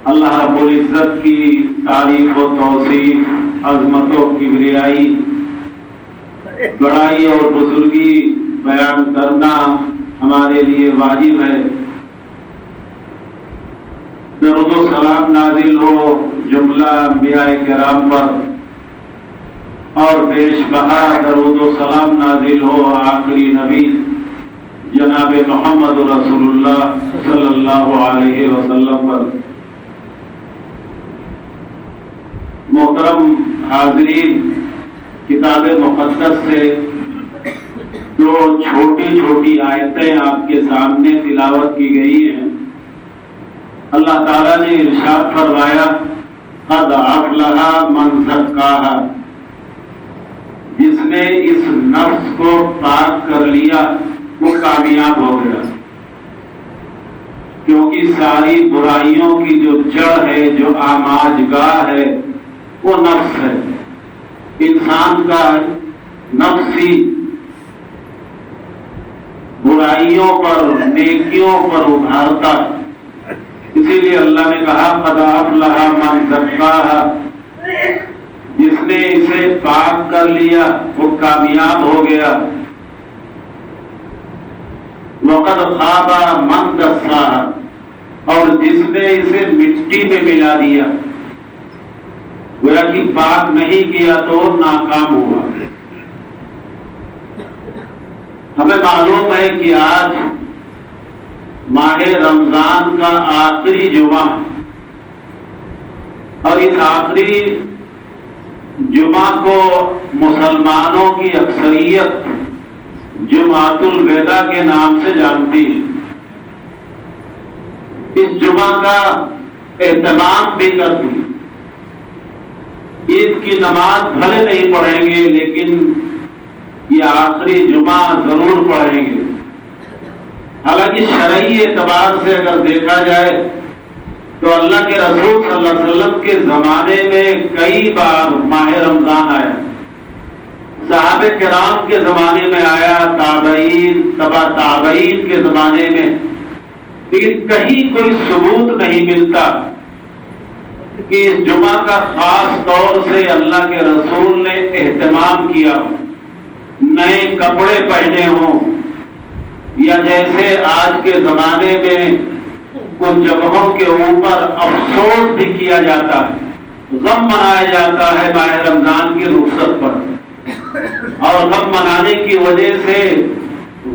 اللہ رب العزت کی تعریف و توصیف، عظمت و کبریائی، بڑائی اور بزرگی بیان کرنا ہمارے لیے واجب ہے۔ درود و سلام نازل ہو جملہ انبیاء کرام پر، اور بیش بہا درود و سلام نازل ہو آخری نبی جناب محمد رسول اللہ صلی اللہ علیہ وسلم پر۔ محترم حاضرین، کتاب مقدس سے جو چھوٹی چھوٹی آیتیں آپ کے سامنے تلاوت کی گئی ہیں، اللہ تعالیٰ نے ارشاد فرمایا قد افلح من زکاہا، جس نے اس نفس کو پاک کر لیا وہ کامیاب ہو گیا، کیونکہ ساری برائیوں کی جو جڑ ہے، جو آماج گاہ ہے، وہ نفس ہے۔ انسان کا نفس ہی برائیوں پر نیکیوں پر ابھارتا ہے۔ اسی لیے اللہ نے کہا قد افلح من زکاہا، جس نے اسے پاک کر لیا وہ کامیاب ہو گیا۔ وقد خاب من دساہا، اور جس نے اسے مٹی میں ملا دیا، گویا کہ پاک نہیں کیا تو ناکام ہوا۔ ہمیں معلوم ہے کہ آج ماہ رمضان کا آخری جمعہ، اور اس آخری جمعہ کو مسلمانوں کی اکثریت جمعۃ الوداع کے نام سے جانتی ہے۔ اس جمعہ کا اہتمام بھی کرتی ہے۔ عید کی نماز بھلے نہیں پڑھیں گے، لیکن یہ آخری جمعہ ضرور پڑھیں گے۔ حالانکہ شرعی اعتبار سے اگر دیکھا جائے تو اللہ کے رسول صلی اللہ علیہ وسلم کے زمانے میں کئی بار ماہ رمضان آیا، صحابہ کرام کے زمانے میں آیا، تابعین، تبع تابعین کے زمانے میں، لیکن کہیں کوئی ثبوت نہیں ملتا کہ اس جمعہ کا خاص طور سے اللہ کے رسول نے اہتمام کیا ہو، نئے کپڑے پہنے ہوں، یا جیسے آج کے زمانے میں کچھ جگہوں کے اوپر افسوس بھی کیا جاتا ہے، غم منایا جاتا ہے ماہ رمضان کی رخصت پر، اور غم منانے کی وجہ سے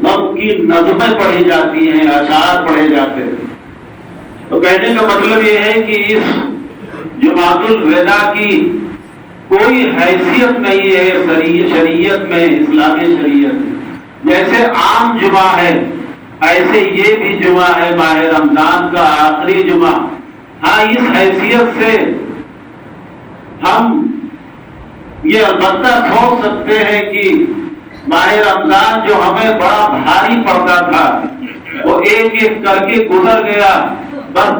غم کی نظمیں پڑھی جاتی ہیں، اشعار پڑھے جاتے ہیں۔ تو کہنے کا مطلب یہ ہے کہ اس جمعۃ الوداع کی کوئی حیثیت نہیں ہے شریعت میں، اسلامی شریعت میں۔ جیسے عام جمعہ ہے، ایسے یہ بھی جمعہ ہے ماہ رمضان کا آخری جمعہ۔ ہاں، اس حیثیت سے ہم یہ البتہ سوچ سکتے ہیں کہ ماہ رمضان جو ہمیں بڑا بھاری پڑتا تھا، وہ ایک ایک کر کے گزر گیا، بس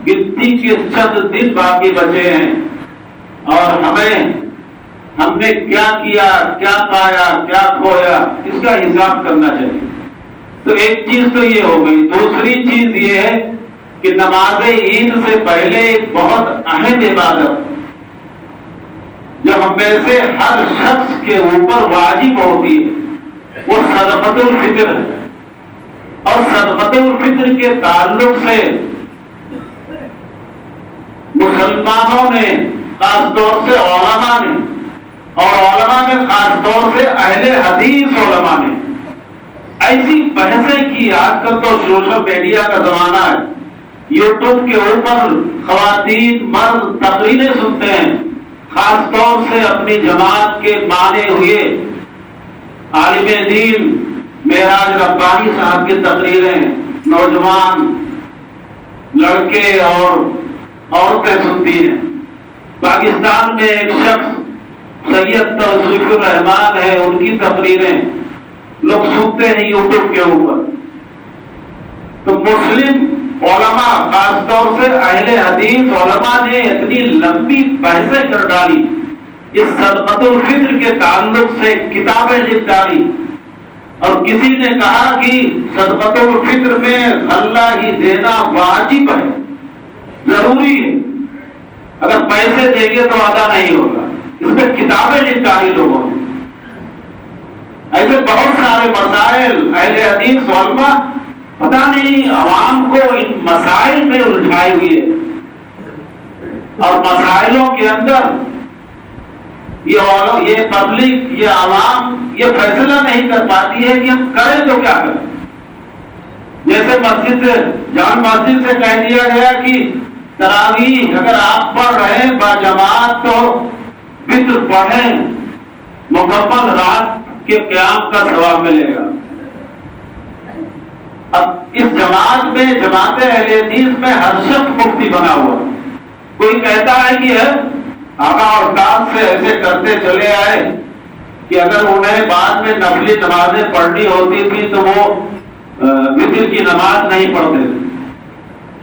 گنتی کے چند دن باقی بچے ہیں، اور ہم نے کیا کیا، کیا پایا، کیا کھویا، اس کا حساب کرنا چاہیے۔ تو ایک چیز تو یہ ہو گئی۔ دوسری چیز یہ ہے کہ نماز عید سے پہلے ایک بہت اہم عبادت جو ہم میں سے ہر شخص کے اوپر واجب ہوتی ہے، وہ صدقۃ الفطر ہے۔ اور صدقۃ الفطر کے تعلق سے مسلمانوں نے، خاص طور سے علماء نے، اور علماء میں خاص طور سے اہل حدیث علماء نے ایسی بحثیں کی۔ آج کل تو سوشل میڈیا کا زمانہ ہے، یوٹیوب کے اوپر خواتین مرد تقریریں سنتے ہیں، خاص طور سے اپنی جماعت کے مانے ہوئے عالم دین معراج ربانی صاحب کی تقریریں نوجوان لڑکے اور عورتیں سنتی ہیں۔ پاکستان میں ایک شخص سید توصیف الرحمان ہے، ان کی تقریریں لوگ سنتے ہیں یوٹیوب کے اوپر۔ تو مسلم علماء، خاص طور سے اہل حدیث علماء نے اتنی لمبی بحثیں کر ڈالی، اس صدقۃ الفطر کے تعلق سے کتابیں لکھ ڈالی، اور کسی نے کہا کہ صدقۃ الفطر میں غلہ ہی دینا واجب ہے، ضروری ہے۔ پیسے دیں گے تو ادا نہیں ہوگا، اس میں کتابیں نپٹاری لوگوں نے۔ ایسے بہت سارے مسائل اہل حدیث علماء پتہ نہیں عوام کو ان مسائل میں الجھائے ہوئے، اور مسائلوں کے اندر یہ پبلک، یہ عوام یہ فیصلہ نہیں کر پاتی ہے کہ ہم کریں تو کیا کریں۔ جیسے مسجد سے جان مسجد سے کہہ دیا گیا کہ تراویح اگر آپ پڑھ رہے ہیں باجماعت تو وتر پڑھیں، مکمل رات کے قیام کا ثواب ملے گا۔ اب اس جماعت میں، جماعت اہل حدیث میں ہر شخص مفتی بنا ہوا، کوئی کہتا ہے کہ آقا اور استاد سے ایسے کرتے چلے آئے کہ اگر انہیں بعد میں نفلی نمازیں پڑھنی ہوتی تھی تو وہ وتر کی نماز نہیں پڑھتے تھے،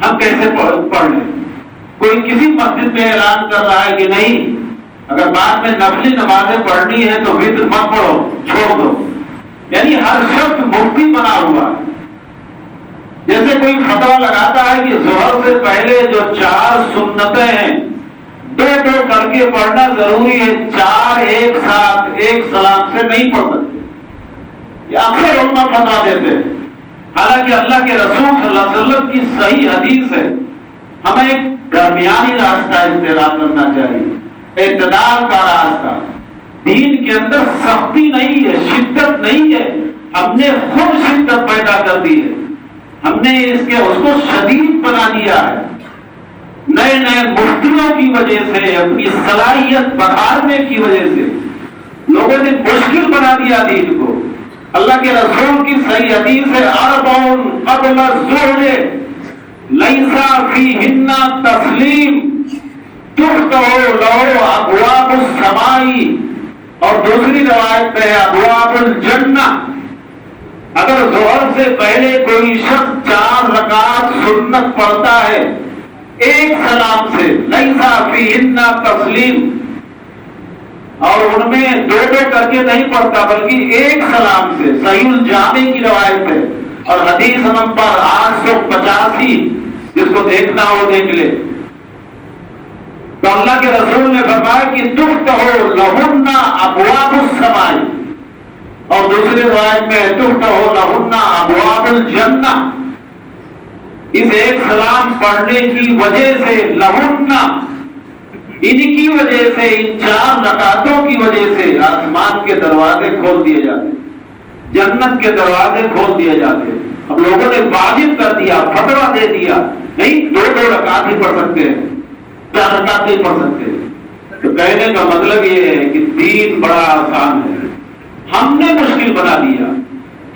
ہم کیسے پڑھ لیں؟ کوئی کسی مسجد میں اعلان کر رہا ہے کہ نہیں، اگر بعد میں نفلی نمازیں پڑھنی ہے تو وتر مت پڑھو، چھوڑ دو۔ یعنی ہر شخص مفتی بنا ہوا ہے۔ جیسے کوئی فتویٰ لگاتا ہے کہ ظہر سے پہلے جو 4 سنتیں ہیں 2 کر کے پڑھنا ضروری ہے، 4 ایک ساتھ ایک سلام سے نہیں پڑھ سکتے، یہ اکثر علماء فتویٰ دیتے ہیں۔ حالانکہ اللہ کے رسول صلی اللہ علیہ وسلم کی صحیح حدیث ہے، ہمیں ایک درمیانی راستہ اختیار کرنا چاہیے، اعتدال کا راستہ۔ دین کے اندر سختی نہیں ہے، شدت نہیں ہے، ہم نے خود شدت پیدا کر دی ہے، ہم نے اس کو شدید بنا دیا ہے۔ نئے نئے مفتیوں کی وجہ سے، اپنی صلاحیت بڑھانے کی وجہ سے لوگوں نے مشکل بنا دیا دین کو۔ اللہ کے رسول کی صحیح حدیث ہے، اربع قبل الظہر لیس فیہن تسلیم تفتح لہ ابواب السماء، اور دوسری روایت میں ابواب الجنہ۔ اگر ظہر سے پہلے کوئی شخص 4 رکعت سنت پڑھتا ہے ایک سلام سے، لیس فیہن تسلیم، اور ان میں 2 کر کے نہیں پڑھتا بلکہ ایک سلام سے، صحیح الجامع کی روایت ہے، اور حدیث نمبر 885، جس کو دیکھنا ہو دیکھ لے۔ تو اللہ کے رسول نے فرمایا کہ تفتح لہن ابواب السماء، اور دوسری روایت میں تفتح لہن ابواب الجنہ۔ اس ایک سلام پڑھنے کی وجہ سے، لہن ان کی وجہ سے، ان 4 رکعتوں کی وجہ سے آسمان کے دروازے کھول دیے جاتے، جنت کے دروازے کھول دیے جاتے۔ اب لوگوں نے واجب کر دیا، فتویٰ دے دیا، نہیں 2 رکعت ہی پڑھ سکتے ہیں، 4 رکعت نہیں پڑھ سکتے۔ تو کہنے کا مطلب یہ ہے کہ دین بڑا آسان ہے، ہم نے مشکل بنا دیا،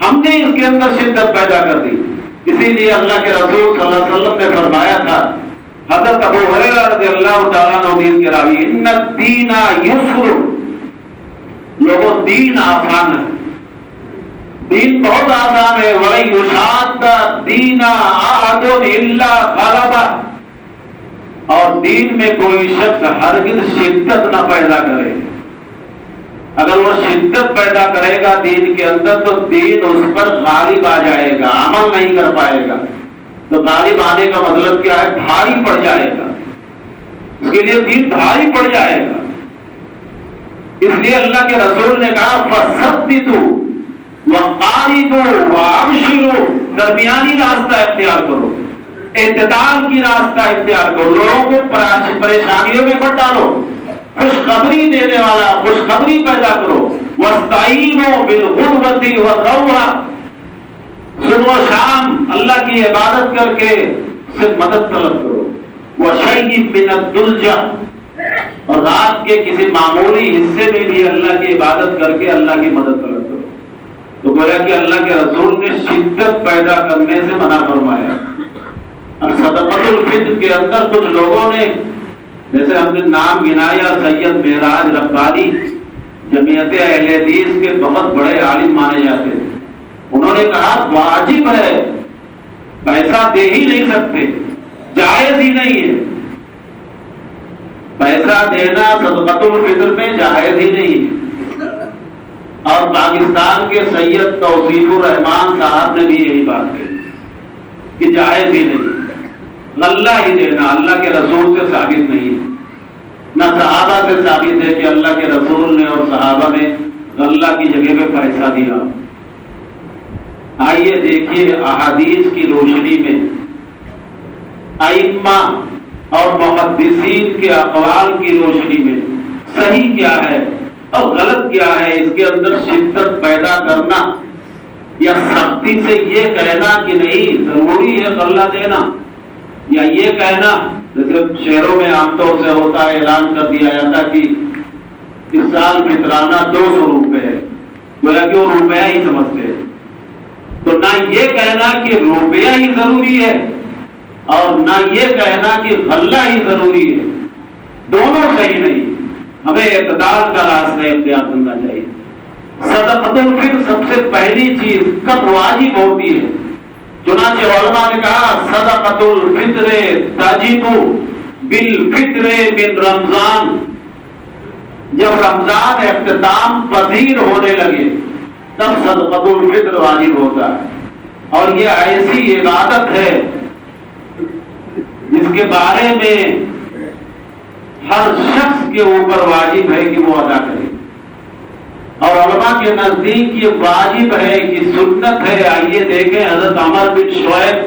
ہم نے اس کے اندر شدت پیدا کر دی۔ اسی لیے اللہ کے رسول صلی اللہ علیہ وسلم نے فرمایا تھا، حضرت ابو ہریرہ رضی اللہ تعالیٰ عنہ حدیث کے راوی، ان الدین یسر، لوگوں دین آسان ہے، دین بہت آسان ہے۔ وَلَن يُشَادَّ الدِّينَ أَحَدٌ إِلَّا غَلَبَهُ، اور دین میں کوئی شخص ہرگز شدت نہ پیدا کرے، اگر وہ شدت پیدا کرے گا دین کے اندر تو دین اس پر غالب آ جائے گا، عمل نہیں کر پائے گا۔ تو غالب آنے کا مطلب کیا ہے؟ بھاری پڑ جائے گا، اس کے لیے دین بھاری پڑ جائے گا۔ اس لیے اللہ کے رسول نے کہا فَثَبِّتُوا وَقَارِبُوا وَأَبْشِرُوا، درمیانی راستہ اختیار کرو، اعتدال کی راستہ اختیار کرو، لوگوں کو پریشانیوں میں مت ڈالو، خوشخبری دینے والا خوشخبری پیدا کرو۔ وَاسْتَعِینُوا بِالْغُدْوَةِ وَالرَّوْحَةِ، صبح و شام اللہ کی عبادت کر کے سے مدد طلب کرو۔ وَشَيْءٍ مِّنَ الدُّلْجَةِ، اور رات کے کسی معمولی حصے میں بھی اللہ کی عبادت کر کے اللہ کی مدد طلب کرو۔ تو گویا کہ اللہ کے رسول نے شدت پیدا کرنے سے منع فرمایا۔ اب صدقۃ الفطر کے اندر کچھ لوگوں نے، جیسے ہم نے نام گنایا، سید معراج ربانی جمعیت اہل حدیث کے بہت بڑے عالم مانے جاتے ہیں، انہوں نے کہا واجب ہے، پیسہ دے ہی نہیں سکتے، جائز ہی نہیں ہے، پیسہ دینا صدقۃ الفطر میں جائز ہی نہیں ہے۔ اور پاکستان کے سید توصیف الرحمان صاحب نے بھی یہی بات کہی کہ جائز ہی نہیں، اللہ ہی دینا اللہ کے رسول سے ثابت نہیں ہے۔ نہ صحابہ سے ثابت ہے کہ اللہ کے رسول نے اور صحابہ نے غلہ کی جگہ پہ پیسہ دیا۔ آئیے دیکھیے احادیث کی روشنی میں ائمہ اور محدثین کے اقوال کی روشنی میں صحیح کیا ہے اور غلط کیا ہے، اس کے اندر شدت پیدا کرنا یا سختی سے یہ کہنا کہ نہیں ضروری ہے غلہ دینا، یا یہ کہنا جیسے شہروں میں عام طور سے ہوتا ہے، اعلان کر دیا جاتا کہ اس سال فطرانہ 200 روپے ہے، گویا کہ وہ روپیہ ہی سمجھتے ہیں۔ تو نہ یہ کہنا کہ روپیہ ہی ضروری ہے اور نہ یہ کہنا کہ غلہ ہی ضروری ہے، دونوں صحیح نہیں، ہمیں اعتدال کا راستہ اختیار کرنا چاہیے۔ صدقۃ الفطر سب سے پہلی چیز کب واجب ہوتی ہے؟ چنانچہ علماء نے کہا صدقۃ الفطر تجب بالفطر من رمضان، جب رمضان اختتام پذیر ہونے لگے تب صدقۃ الفطر واجب ہوتا ہے، اور یہ ایسی عبادت ہے جس کے بارے میں ہر شخص کے اوپر واجب ہے کہ وہ ادا کرے، اور علماء کے نزدیک یہ واجب ہے کہ سنت ہے۔ آئیے دیکھیں حضرت عمر بن شعیب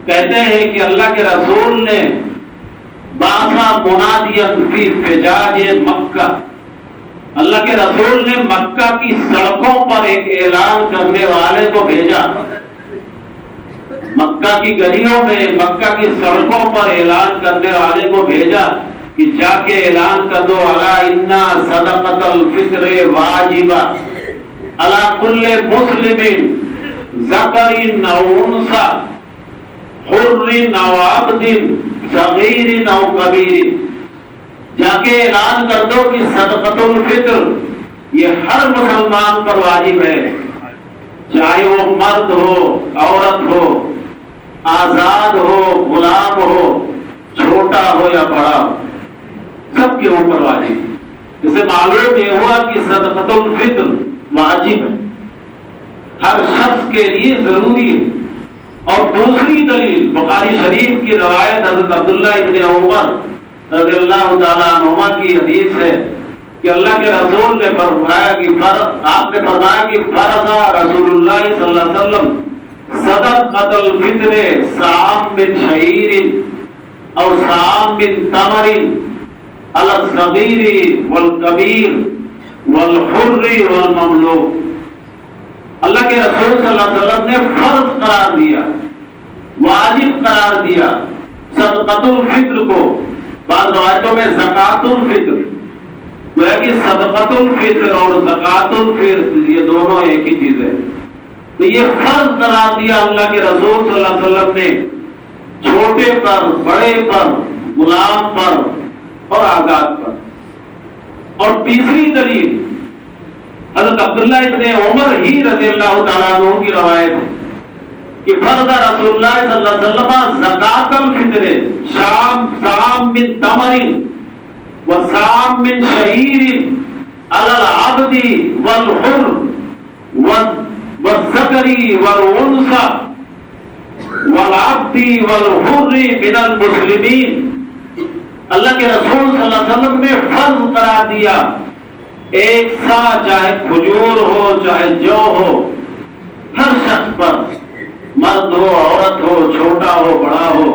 کہتے ہیں کہ اللہ کے رسول نے باسا منادیا فی فجاج مکہ، اللہ کے رسول نے مکہ کی سڑکوں پر ایک اعلان کرنے والے کو بھیجا، مکہ کی گلیوں میں مکہ کی سڑکوں پر اعلان کرنے والے کو بھیجا کہ جا کے اعلان کر دو الا ان صدقۃ الفطر واجبہ علی کل مسلم ذکر او انثی حر او عبد صغیر او کبیر، جا کے اعلان کر دو کہ صدقۃ الفطر یہ ہر مسلمان پر واجب ہے، چاہے وہ مرد ہو، عورت ہو، آزاد ہو، غلام ہو، چھوٹا ہو یا بڑا ہو، سب کے اوپر واجب۔ اسے معلوم یہ ہوا کہ صدقۃ الفطر واجب ہے، ہر شخص کے لیے ضروری ہے۔ اور دوسری دلیل بخاری شریف کی روایت حضرت عبداللہ ابن عمر رضی اللہ تعالیٰ عنہما کی حدیث ہے کہ اللہ کے رسول نے فرمایا کہ آپ نے فرمایا کہ فرض رسول اللہ صلی اللہ علیہ وسلم صدقۃ الفطر صاع من شعیر او صاع من تمر علی الصغیر والکبیر والحر والمملوک، اللہ کے رسول صلی اللہ علیہ وسلم نے فرض قرار دیا، واجب قرار دیا صدقۃ الفطر کو، بعض روایتوں میں زکوٰۃ الفطر، گویا کہ صدقۃ الفطر اور زکوٰۃ الفطر یہ دونوں ایک ہی چیز ہے۔ تو یہ فرض قرار دیا اللہ کے رسول صلی اللہ علیہ وسلم نے، چھوٹے پر، بڑے پر، غلام پر اور آزاد پر۔ اور تیسری دلیل حضرت عبداللہ ابن عمر ہی رضی اللہ تعالیٰ عنہ کی روایت ہے کہ فرض رسول اللہ صلی اللہ علیہ وسلم زکوٰۃ الفطر صاع من تمر وصاع من شعیر علی العبد والحر والذکر والانثی والعبد والحر من المسلمین، اللہ کے رسول صلی اللہ علیہ وسلم نے فرض قرار دیا ایک سا، چاہے کھجور ہو چاہے جو ہو، ہر شخص پر، مرد ہو، عورت ہو، چھوٹا ہو، بڑا ہو،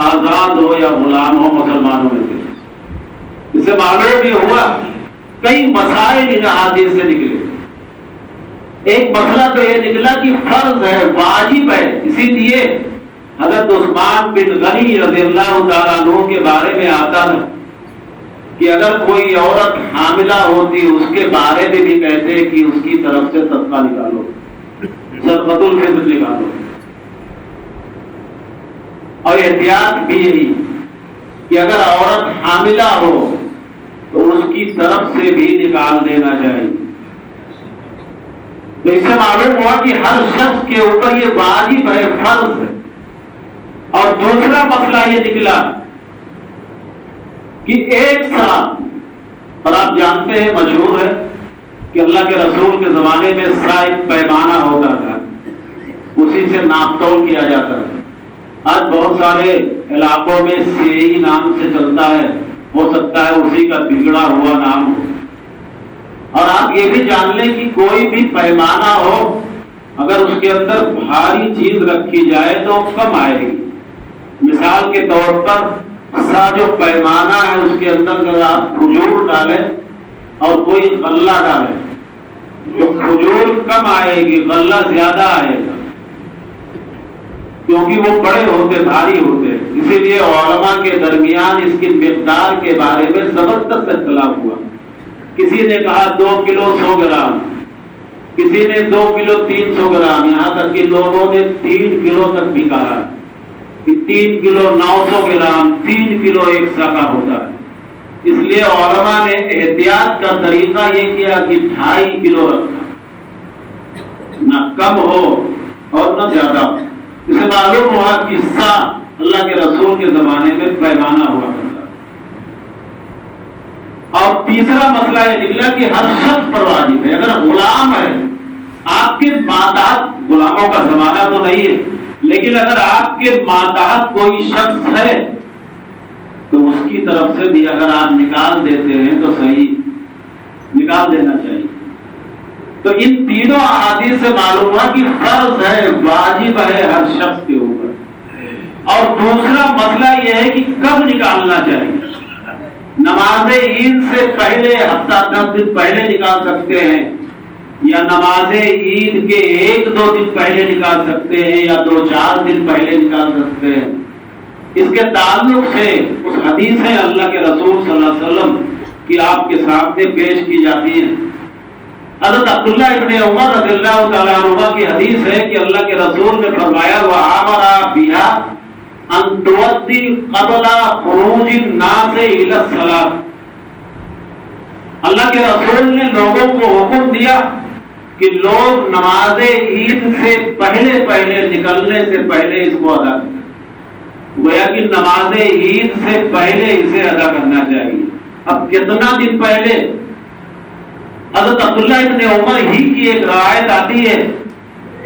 آزاد ہو یا غلام ہو، مسلمانوں میں سے۔ اس سے معلوم یہ ہوا کئی مسائل ان احادیث سے نکلے۔ ایک مسئلہ تو یہ نکلا کہ فرض ہے، واجب ہے، اسی لیے حضرت عثمان بن غنی رضی اللہ تعالیٰ عنہ کے بارے میں آتا تھا کہ اگر کوئی عورت حاملہ ہوتی اس کے بارے میں بھی کہتے کہ اس کی طرف سے صدقہ نکالو، صدقۃ الفطر نکالو، اور احتیاط بھی یہی کہ اگر عورت حاملہ ہو تو اس کی طرف سے بھی نکال دینا چاہیے۔ تو اس سے معلوم ہوا کہ ہر شخص کے اوپر یہ واجب ہے، فرض ہے۔ اور دوسرا مسئلہ یہ نکلا کہ ایک سال، اور آپ جانتے ہیں مشہور ہے کہ اللہ کے رسول کے زمانے میں سا ایک پیمانہ ہوتا تھا، اسی سے ناپ تول کیا جاتا ہے۔ آج بہت سارے علاقوں میں سیئی نام سے چلتا ہے، ہو سکتا ہے اسی کا بگڑا ہوا نام ہو. اور آپ یہ بھی جان لیں کہ کوئی بھی پیمانہ ہو اگر اس کے اندر بھاری چیز رکھی جائے تو کم آئے گی. مثال کے طور پر جو پیمانہ ہے اس کے اندر اگر آپ کھجور ڈالیں اور کوئی غلہ ڈالیں تو کھجور کم آئے گی، غلہ زیادہ آئے گا، کیونکہ وہ بڑے ہوتے، بھاری ہوتے. اسی لیے علماء کے درمیان اس کی مقدار کے بارے میں زبردست اختلاف ہوا. کسی نے کہا 2 کلو 100 گرام، کسی نے 2 کلو 300 گرام، یہاں تک کہ لوگوں نے 3 کلو تک بھی کہا کہ 3 کلو 900 گرام، 3 کلو 1 ساکہ ہوتا ہے. اس لیے علماء نے احتیاط کا طریقہ یہ کیا کہ 2.5 کلو رکھا، نہ کم ہو اور نہ زیادہ. اسے معلوم ہوا کہ سا اللہ کے رسول کے زمانے میں پیمانہ ہوا کرتا. اور تیسرا مسئلہ یہ نکلا کہ ہر شخص پر واجب ہے. اگر غلام ہے، آپ کے ماتحت، غلاموں کا زمانہ تو نہیں ہے لیکن اگر آپ کے ماتحت کوئی شخص ہے تو اس کی طرف سے بھی اگر آپ نکال دیتے ہیں تو صحیح نکال دینا چاہیے. تو ان تینوں احادیث سے معلوم ہوا کہ فرض ہے، واجب ہے ہر شخص کے اوپر. اور دوسرا مسئلہ یہ ہے کہ کب نکالنا چاہیے. نماز عید سے پہلے، ہفتہ 10 دن پہلے نکال سکتے ہیں، یا نماز عید کے 1-2 دن پہلے نکال سکتے ہیں، یا 2-4 دن پہلے نکال سکتے ہیں. اس کے تعلق سے اس حدیث ہے اللہ کے رسول صلی اللہ علیہ وسلم کی آپ کے سامنے پیش کی جاتی ہے. حضرت عبداللہ ابن عمر رضی اللہ تعالیٰ عنہ کی حدیث ہے کہ اللہ کے رسول نے فرمایا وَآمَرَ بِهَا أَن تُؤَدِّ قَبْلَ خُرُوجِ النَّاسِ إِلَى الصَّلَاةِ. اللہ کے رسول نے لوگوں کو حکم دیا کہ لوگ نماز عید سے پہلے نکلنے سے پہلے اس کو ادا کریں. گویا کہ نماز عید سے پہلے اسے ادا کرنا چاہیے. اب کتنا دن پہلے؟ حضرت عبداللہ ابن عمر ہی کی ایک روایت آتی ہے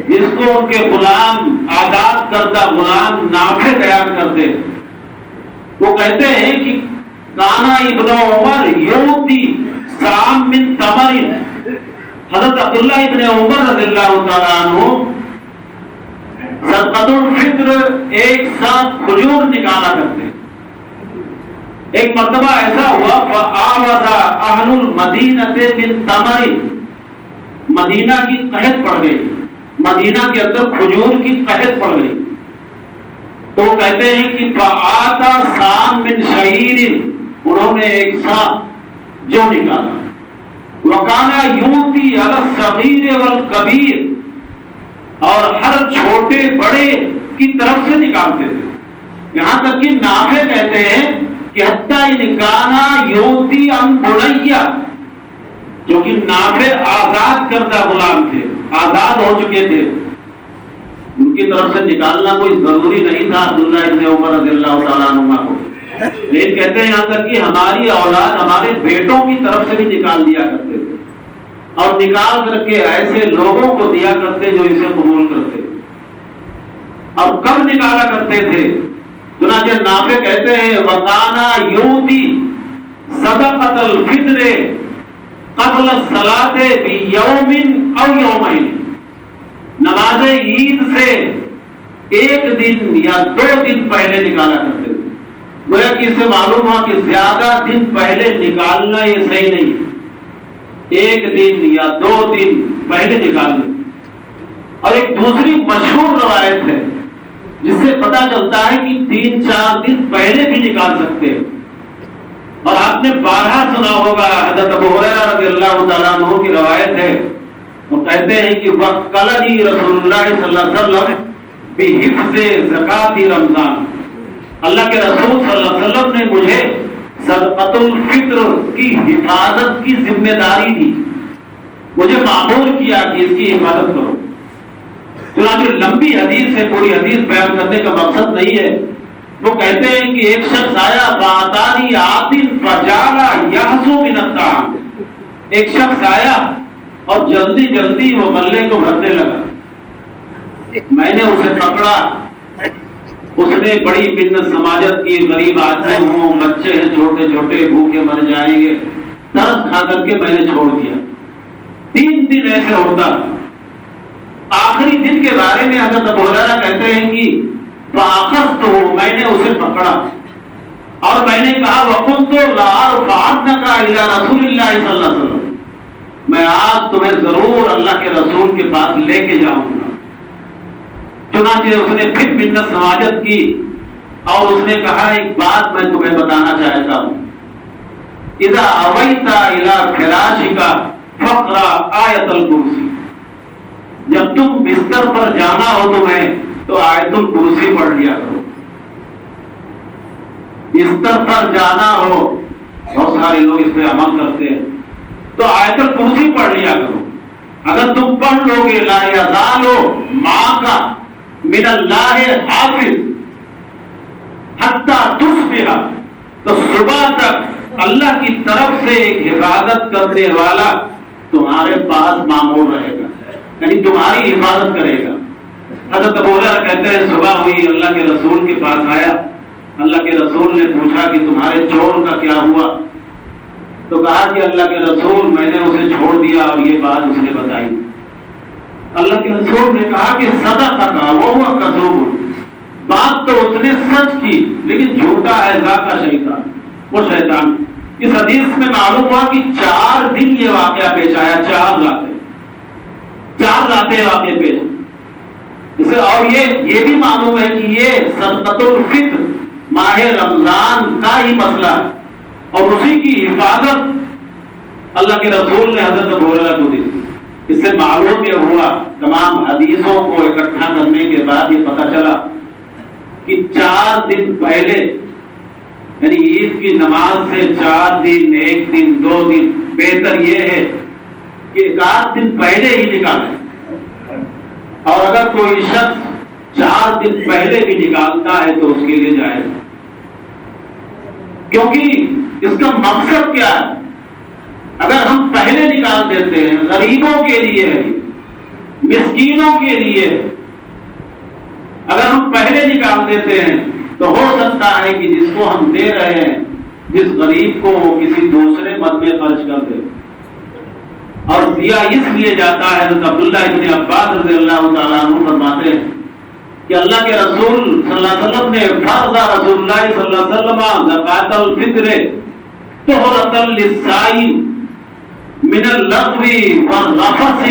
جس کو ان کے غلام، آزاد کردہ غلام نافع بیان کرتے. وہ کہتے ہیں کہ کانا ابن عمر یوتی سام من تمر. حضرت عبداللہ ابن عمر رضی اللہ تعالیٰ عنہ صدقۃ الفطر ایک ساتھ کھجور نکالا کرتے. ایک مرتبہ ایسا ہوا فآوذ اہل المدینہ من تمر، مدینہ کی قحط پڑ گئی، مدینہ کے اندر کھجور کی قحط پڑ گئی. تو وہ کہتے ہیں کہ فآتا سام من شعیر، انہوں نے ایک ساتھ جو نکالا. وکانا یوتی علی الصغیر والکبیر، اور ہر چھوٹے بڑے کی طرف سے نکالتے تھے. یہاں تک کہ نافع کہتے ہیں کہ حتیٰ انکانا یوتی ام بنیا، جو کہ نافع آزاد کردہ غلام تھے، آزاد ہو چکے تھے، ان کی طرف سے نکالنا کوئی ضروری نہیں تھا عبداللہ ابن عمر رضی اللہ تعالیٰ عنہ کو. لیکن کہتے ہیں یہاں تک کہ ہماری اولاد ہمارے بیٹوں کی طرف سے بھی نکال دیا کرتے تھے، اور نکال کر کے ایسے لوگوں کو دیا کرتے جو اسے قبول کرتے. اور کب نکالا کرتے تھے؟ چنانچہ نافع کہتے ہیں وَقَانَا يُؤْتِي صَدَقَةَ الْفِطْرِ قَبْلَ الصَّلَاةِ بِيَوْمٍ أَوْ يَوْمَيْنِ. نماز عید سے 1 دن یا 2 دن پہلے نکالا کرتے تھے. گویا کہ اس سے معلوم ہوا کہ زیادہ دن پہلے نکالنا یہ صحیح نہیں، 1 دن یا 2 دن پہلے نکالنا. اور ایک دوسری مشہور روایت ہے جس سے پتا چلتا ہے کہ 3-4 دن پہلے بھی نکال سکتے ہیں. اور آپ نے بارہا سنا ہوگا، حضرت ابو ہریرہ رضی اللہ تعالیٰ عنہ کی روایت ہے، وہ کہتے ہیں کہ وَقَلَنِي رسول اللہ صلی اللہ علیہ وسلم بِحِفْظِ زکاة رمضان. اللہ کے رسول صلی اللہ علیہ وسلم نے مجھے صدقۃ الفطر کی حفاظت کی ذمہ داری دی، مجھے مامور کیا کہ اس کی حفاظت کرو. چنانچہ لمبی حدیث ہے، پوری حدیث بیان کرنے کا مقصد نہیں ہے. وہ کہتے ہیں کہ ایک شخص آیا فَأَتَانِي آتٍ فَجَعَلَ يَحْثُو مِنَ الطَّعَامِ. ایک شخص آیا اور جلدی جلدی وہ غلے کو بھرنے لگا. میں نے اسے پکڑا اس نے بڑی منت سماجت کی، غریب آدمی ہوں، بچے ہیں چھوٹے چھوٹے، بھوکے مر جائیں گے، ترس کھا کر کے میں نے چھوڑ دیا۔ 3 دن ایسے ہوتا۔ آخری دن کے بارے میں حضرت ابو ہریرہ کہتے ہیں کہ فَأَخَذْتُهُ، میں نے اسے پکڑا اور میں نے کہا وَقُلْتُ لَأَرْفَعَنَّكَ إِلَى رَسُولِ اللَّهِ صلی اللہ علیہ وسلم، میں آج تمہیں ضرور اللہ کے رسول کے پاس لے کے جاؤں گا۔ چنانچہ اس نے پھر منت سماجت کی اور اس نے کہا ایک بات میں تمہیں بتانا چاہتا ہوں، اذا اویت الى فراشک فاقرأ آیت الکرسی، جب تم بستر پر جانا ہو تمہیں تو آیت الکرسی پڑھ لیا کرو۔ بستر پر جانا ہو، بہت سارے لوگ اس پہ عمل کرتے ہیں، تو آیت الکرسی پڑھ لیا کرو۔ اگر تم پڑھ لو گے لا یزال معک من اللہ حافظ حتی تصبح، تو صبح تک اللہ کی طرف سے ایک حفاظت کرنے والا تمہارے پاس معمول رہے گا، یعنی تمہاری حفاظت کرے گا۔ حضرت ابو ہریرہ کہتے ہیں صبح ہوئی، اللہ کے رسول کے پاس آیا، اللہ کے رسول نے پوچھا کہ تمہارے چور کا کیا ہوا؟ تو کہا کہ اللہ کے رسول میں نے اسے چھوڑ دیا، اور یہ بات اس نے بتائی۔ اللہ کے رسول نے کہا کہ صدقۃ وہو کذوب، بات تو اس نے سچ کی لیکن جھوٹا ہے ذاک شیطان، وہ شیطان۔ اس حدیث میں معلوم ہوا کہ 4 دن یہ واقعہ پیش آیا، 4 راتیں واقع پیش۔ اسے اور یہ بھی معلوم ہے کہ یہ صدقۃ الفطر ماہ رمضان کا ہی مسئلہ ہے، اور اسی کی حفاظت اللہ کے رسول نے حضرت ابو ہریرہ کو دی۔ اس سے معلوم یہ ہوا، تمام حدیثوں کو اکٹھا کرنے کے بعد یہ پتہ چلا کہ 4 دن پہلے، یعنی عید کی نماز سے 4 دن، 1 دن، 2 دن، بہتر یہ ہے کہ 1 دن پہلے ہی نکالیں۔ اور اگر کوئی شخص 4 دن پہلے بھی نکالتا ہے تو اس کے لیے جائز ہے، کیونکہ اس کا مقصد کیا ہے؟ اگر ہم پہلے نکال دیتے ہیں، غریبوں کے لیے، مسکینوں کے لیے اگر ہم پہلے نکال دیتے ہیں تو ہو سکتا ہے کہ جس کو ہم دے رہے ہیں، جس غریب کو، وہ کسی دوسرے مد میں خرچ کر دے۔ اور دیا اس لیے جاتا ہے، حضرت عبداللہ ابن عباس رضی اللہ تعالیٰ عنہ فرماتے ہیں کہ اللہ کے رسول صلی اللہ علیہ وسلم نے فرض رسول اللہ صلی اللہ علیہ وسلم زکات الفطر طہرۃ للصائم من اللغو والرفث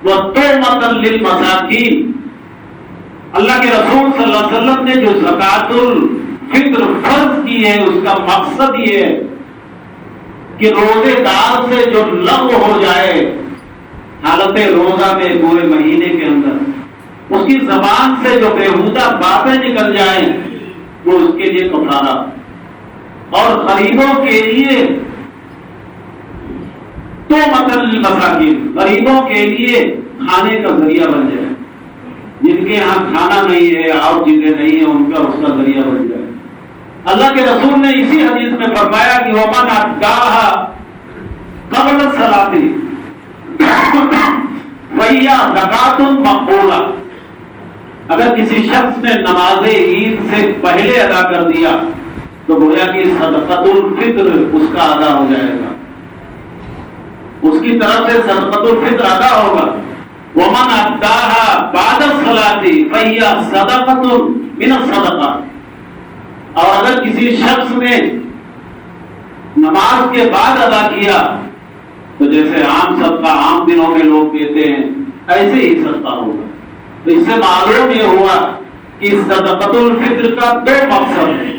وطعمۃ للمساکین۔ اللہ کے رسول صلی اللہ علیہ وسلم نے جو زکات الفطر فرض کی ہے، اس کا مقصد یہ ہے کہ روزے دار سے جو لغو ہو جائے حالت روزہ میں پورے مہینے کے اندر، اس کی زبان سے جو بےہودہ باتیں نکل جائیں، وہ اس کے لیے کفارہ، اور غریبوں کے لیے تو مطلب مساکین، غریبوں کے لیے کھانے کا ذریعہ بن جائے، جن کے یہاں کھانا نہیں ہے اور چیزیں نہیں ہیں، ان کا اس کا ذریعہ بن جائے۔ اللہ کے رسول نے اسی حدیث میں فرمایا کہ وَمَنْ أَدَّاهَا قَبْلَ الصَّلَاةِ فَهِيَ زَكَاةٌ مَقْبُولَةٌ، اگر کسی شخص نے نماز عید سے پہلے ادا کر دیا تو گویا کہ صدقۃ الفطر اس کا ادا ہو جائے گا، اس کی طرف سے صدقۃ الفطر ادا ہوگا۔ وَمَنْ أَدَّاهَا بَعْدَ الصَّلَاةِ فَهِيَ صَدَقَةٌ مِنَ الصَّدَقَاتِ، اور اگر کسی شخص نے نماز کے بعد ادا کیا تو جیسے عام صدقہ عام دنوں میں لوگ دیتے ہیں، ایسے ہی صدقہ ہوگا۔ تو اس سے معلوم یہ ہوا کہ صدقۃ الفطر کا 2 مقصد ہے۔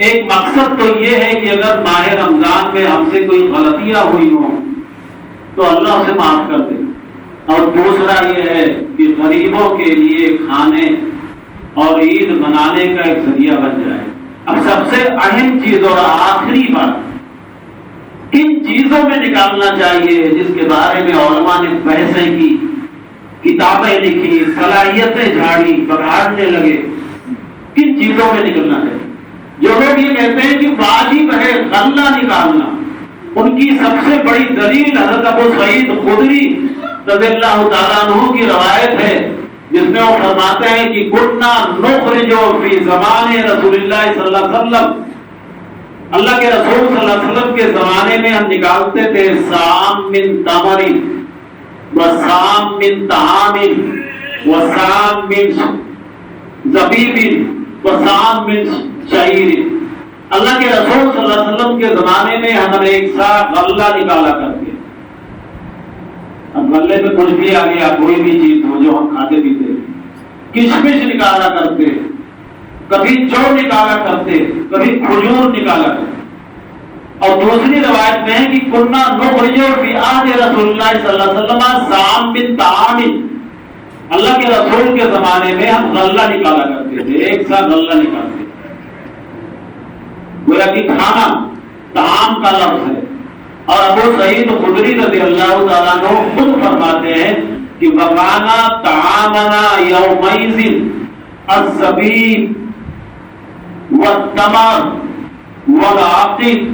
ایک مقصد تو یہ ہے کہ اگر ماہ رمضان میں ہم سے کوئی غلطیاں ہوئی ہوں تو اللہ اسے معاف کر دے، اور دوسرا یہ ہے کہ غریبوں کے لیے کھانے اور عید منانے کا ایک ذریعہ بن جائے۔ اب سب سے اہم چیز اور آخری بات، کن چیزوں میں نکالنا چاہیے جس کے بارے میں علماء نے بحثیں کی، کتابیں لکھی، صلاحیتیں جھاڑی، بگاڑنے لگے، کن چیزوں میں نکلنا ہے؟ جو لوگ یہ کہتے ہیں کہ واجب ہے غلہ نکالنا، ان کی سب سے بڑی دلیل حضرت ابو سعید خدری رضی اللہ تعالیٰ عنہ کی روایت ہے جس میں وہ فرماتے ہیں کہ کنا نخرج فی زمان رسول اللہ صلی اللہ علیہ وسلم، اللہ کے رسول صلی اللہ علیہ وسلم کے زمانے میں ہم نکالتے تھے سام من تمر وسام من طعام وسام من زبیب وسام من شعیر۔ اللہ کے رسول صلی اللہ علیہ وسلم کے زمانے میں ہم نے ایک سا غلہ نکالا کرتے، اب غلے میں کچھ بھی آ گیا، کوئی بھی چیز ہو جو ہم کھاتے پیتے، کشمش نکالا کرتے، کبھی جو نکالا کرتے، کبھی کھجور نکالا کرتے۔ اور دوسری روایت میں ہے کہ کنا نخرج فی عہد رسول اللہ صلی اللہ علیہ وسلم سام من طعام، اللہ کے رسول کے زمانے میں ہم غلہ نکالا کرتے تھے، ایک سا غلہ نکالتے، گویا کہ کھانا طعام کا لفظ ہے۔ اور ابو سعید خدری رضی اللہ تعالیٰ عنہ خود فرماتے ہیں کہ وَقَانَا طَعَامَنَا يَوْمَئِذٍ الزَّبِيبُ وَالتَّمَرُ وَالْعَقِيقُ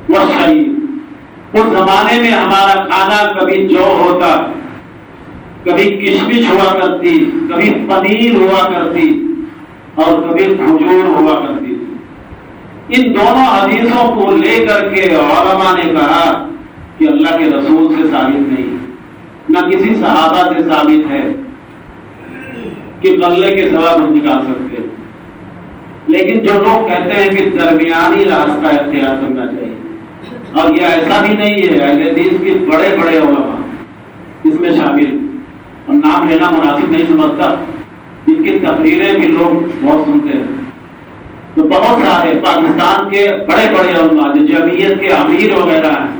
وَالشَّعِيرُ۔ اس زمانے میں ہمارا کھانا کبھی جو ہوتا، کبھی کشمش ہوا کرتی، کبھی پنیر ہوا کرتی، اور کبھی کھجور ہوا کرتی۔ ان دونوں حدیثوں کو لے کر کے علماء نے کہا کہ اللہ کے رسول سے ثابت نہیں، نہ کسی صحابہ سے ثابت ہے کہ غلے کے سوا ہم نکال سکتے ہیں۔ لیکن جو لوگ کہتے ہیں کہ درمیانی راستہ اختیار کرنا چاہیے، اور یہ ایسا بھی نہیں ہے، اہل حدیث کے بڑے بڑے علماء اس میں شامل، اور نام لینا مناسب نہیں سمجھتا، ان کی تقریریں بھی لوگ بہت سنتے ہیں، تو بہت سارے پاکستان کے بڑے بڑے علماء جو جمعیت کے امیر وغیرہ ہیں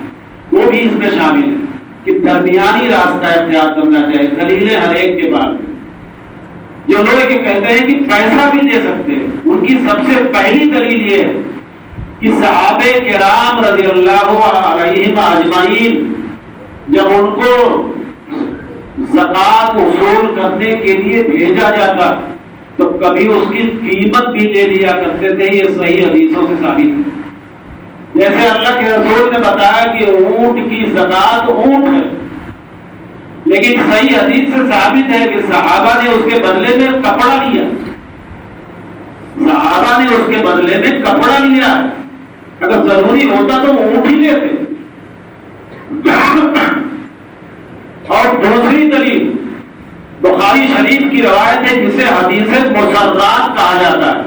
وہ بھی اس میں شامل ہیں کہ درمیانی راستہ اختیار کرنا چاہیے۔ دلیلیں ہر ایک کے بعد جو لوگ یہ کہتے ہیں کہ پیسہ بھی دے سکتے ہیں، ان کی سب سے پہلی دلیل یہ ہے کہ صحابہ کرام رضی اللہ علیہم اجمعین جب ان کو زکات وصول کرنے کے لیے بھیجا جاتا تو کبھی اس کی قیمت بھی لے لیا کرتے تھے، یہ صحیح حدیثوں سے ثابت ہے۔ جیسے اللہ کے رسول نے بتایا کہ اونٹ کی زکات اونٹ ہے، لیکن صحیح حدیث سے ثابت ہے کہ صحابہ نے اس کے بدلے میں کپڑا لیا، صحابہ نے اس کے بدلے میں کپڑا لیا، اگر ضروری ہوتا تو اونٹ ہی لیتے۔ اور دوسری دلیل بخاری شریف کی روایت ہے جسے حدیث مسرات کہا جاتا ہے۔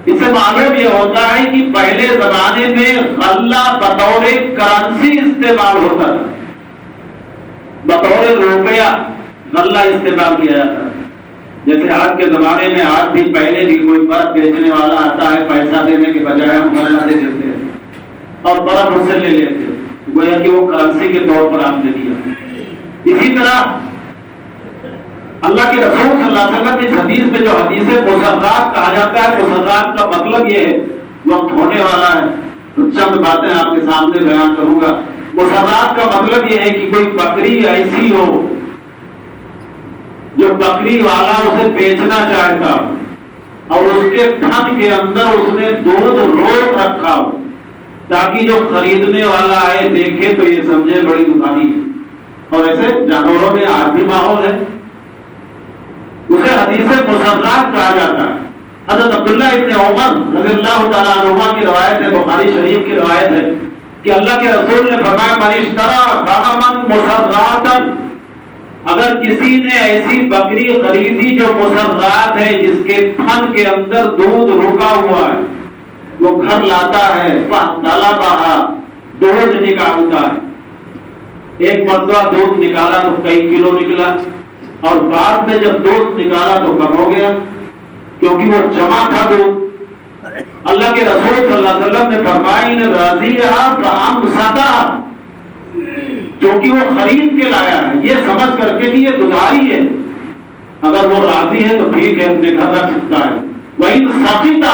اس سے معلوم یہ ہوتا ہے کہ پہلے زمانے میں غلہ بطور کرنسی استعمال ہوتا تھا، بطور روپیہ غلہ استعمال کیا جاتا ہے۔ جیسے آج کے زمانے میں آج بھی پہلے بھی کوئی برف بیچنے والا آتا ہے، پیسہ دینے کے بجائے ہم غلہ دے دیتے ہیں اور برف اس سے لے لیتے ہیں، گویا کہ وہ کرنسی کے طور پر آپ نے دیا۔ اسی طرح اللہ کے رسول صلی اللہ علیہ وسلم اس حدیث میں جو حدیث مسرات کہا جاتا ہے، مسرات کا مطلب یہ ہے، وقت ہونے والا ہے تو چند باتیں آپ کے سامنے بیان کروں گا۔ مسرات کا مطلب یہ ہے کہ کوئی بکری ایسی ہو جو بکری والا اسے بیچنا چاہتا اور اس کے تھن کے اندر اس نے دودھ روک رکھا ہو تاکہ جو خریدنے والا آئے دیکھے تو یہ سمجھے بڑی دکانی ہے، اور ایسے جانوروں میں آج بھی ماحول ہے، اسے حدیث مسرات کہا جاتا ہے۔ حضرت عبداللہ ابن عمر رضی اللہ تعالیٰ عنہما کی روایت ہے، بخاری شریف کی روایت ہے کہ اللہ کے رسول نے فرمایا من اشتری غنما مسراتا، اگر کسی نے ایسی بکری خریدی جو مسرات ہے، جس کے تھن کے اندر دودھ رکا ہوا ہے، وہ گھر لاتا ہے، فطلبھا دودھ نکالتا ہے، ایک مرتبہ دودھ نکالا تو کئی کلو نکلا، اور بعد میں جب دودھ نکالا تو کم ہو گیا کیونکہ وہ جمع تھا دودھ۔ اللہ کے رسول صلی اللہ علیہ وسلم نے فرمایا ان راضی رہا فامسکا، کیونکہ وہ خرید کے لایا ہے، یہ سمجھ کر کے کہ یہ ددھاری ہے، اگر وہ راضی ہے تو ٹھیک ہے، اپنے گھر رکھ سکتا ہے۔ وَإِن سَقِطَ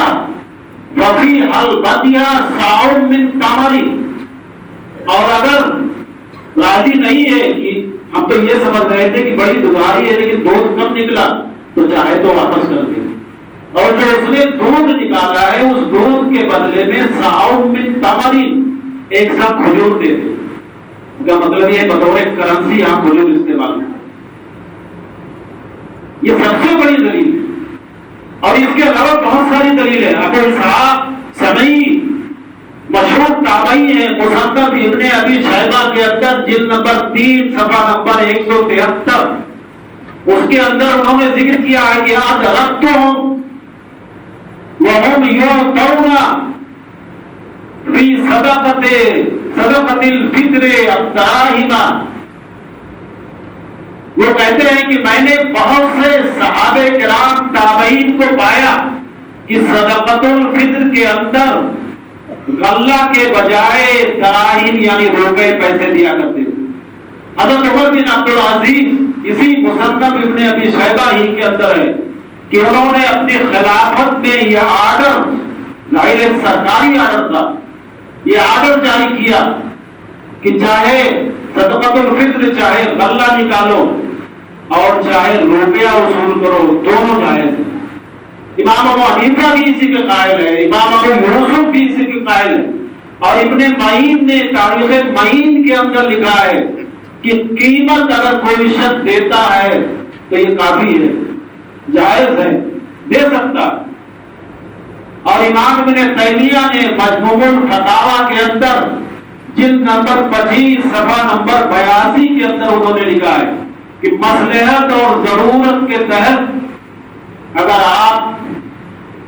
وَفِي حَلْبَتِهَا صَاعٌ مِّن تَمَرٍ، اور اگر راضی نہیں ہے کہ ہم تو یہ سمجھ رہے تھے کہ بڑی ددھاری ہے لیکن دودھ کم نکلا، تو چاہے تو واپس کر دے، اور جو اس نے دودھ نکالا ہے اس دودھ کے بدلے میں صاع من تمر، ایک سا کھجور دے دے۔ اس کا مطلب یہ بطور کرنسی آپ کھجور استعمال کریں۔ یہ سب سے بڑی دلیل ہے، اور اس کے علاوہ بہت ساری دلیل ہے۔ ابو اسحاق سمعی مشہور تابعی ہیں، مصنف ابن ابی شیبہ کے اندر جلد نمبر 3 صفحہ نمبر 173، اس کے اندر انہوں نے ذکر کیا ہے کہ آج ربطہم وہم یعطون فی صدقۃ الفطر الدراہم، وہ کہتے ہیں کہ میں نے بہت سے صحابہ کرام تابعین کو پایا کہ صدقۃ الفطر کے اندر غلہ کے بجائے دراہم یعنی روپے پیسے دیا کرتے تھے۔ حضرت عمر بن عبد العزیز اسی مصنف ابن ابی شیبہ ہی کے اندر ہے کہ انہوں نے اپنی خلافت میں یہ آرڈر، ظاہر سرکاری آرڈر تھا، یہ آرڈر جاری کیا کہ چاہے صدقۃ الفطر چاہے غلہ نکالو اور چاہے روپیہ وصول کرو، دونوں جائز ہیں۔ امام ابو حنیفہ بھی اسی کے قائل ہے، امام ابو یوسف بھی اسی کے قائل ہے، اور ابن معین نے تاریخ معین کے اندر لکھا ہے کہ قیمت اگر کوئی شخص دیتا ہے تو یہ کافی ہے، جائز ہے، دے سکتا۔ اور امام ابن تیمیہ نے مجموع الفتاوی کے اندر جلد نمبر 25 صفحہ نمبر 82 کے اندر انہوں نے لکھا ہے کہ مصلحت اور ضرورت کے تحت اگر آپ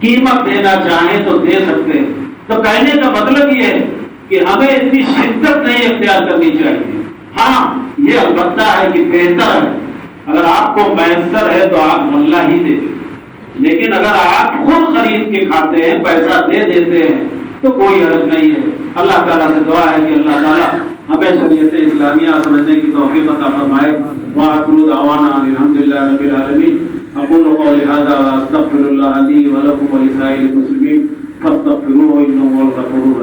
قیمت دینا چاہیں تو دے سکتے ہیں۔ تو کہنے کا مطلب یہ ہے کہ ہمیں اتنی شدت نہیں اختیار کرنی چاہیے۔ ہاں یہ البتہ ہے کہ بہتر ہے اگر آپ کو میسر ہے تو آپ غلہ ہی دے دیں، لیکن اگر آپ خود خرید کے کھاتے ہیں، پیسہ دے دیتے ہیں تو کوئی حرج نہیں ہے۔ اللہ تعالیٰ سے دعا ہے کہ اللہ تعالیٰ ہمیں شریعت اسلامیہ سمجھنے کی توفیق عطا فرمائے۔ وآخر دعوانا الحمد للہ رب العالمین۔ اقول قولی ھذا واستغفر اللہ لی ولکم ولسائر المسلمین فاستغفروہ انہ هو الغفور الرحیم۔